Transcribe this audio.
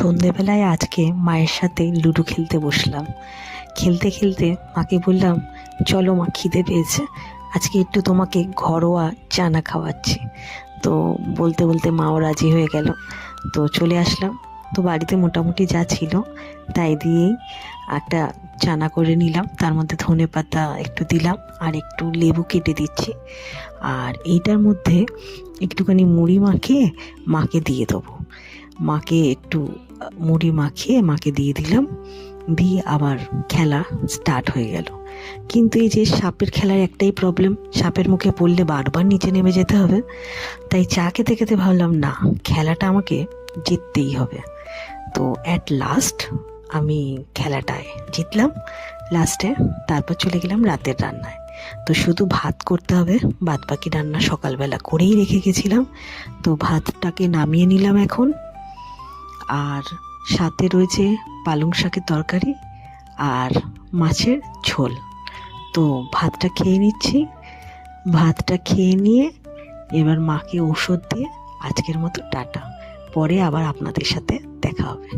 সন্ধেবেলায় আজকে মায়ের সাথে লুডো খেলতে বসলাম। খেলতে খেলতে মাকে বললাম, চলো মা, খিদে পেয়েছে, আজকে একটু তোমাকে ঘরোয়া চানা খাওয়াচ্ছি। তো বলতে বলতে মাও রাজি হয়ে গেল। তো চলে আসলাম। তো বাড়িতে মোটামুটি যা ছিল তাই দিয়েই একটা চানা করে নিলাম। তার মধ্যে ধনেপাতা একটু দিলাম আর একটু লেবু কেটে দিচ্ছি। আর এইটার মধ্যে একটুখানি মুড়ি মাখিয়ে মাকে দিয়ে দেবো। মাকে একটু মুড়ি মাখিয়ে মাকে দিয়ে দিলাম। দিয়ে আবার খেলা স্টার্ট হয়ে গেল। কিন্তু এই যে সাপের খেলার একটাই প্রবলেম, সাপের মুখে পড়লে বারবার নিচে নেমে যেতে হবে। তাই চা খেতে খেতে ভাবলাম, না, খেলাটা আমাকে জিততেই হবে। তো অ্যাট লাস্ট আমি খেলাটায় জিতলাম লাস্টে। তারপর চলে গেলাম রাতের রান্নায়। তো শুধু ভাত করতে হবে, বাদ বাকি রান্না সকালবেলা করেই রেখে গেছিলাম। তো ভাতটাকে নামিয়ে নিলাম এখন। আর সাথে রয়েছে পালং শাকের তরকারি আর মাছের ঝোল। তো ভাতটা খেয়ে নিচ্ছি। ভাতটা খেয়ে নিয়ে এবার মাকে ওষুধ দিয়ে আজকের মতো টাটা। পরে আবার আপনাদের সাথে দেখা হবে।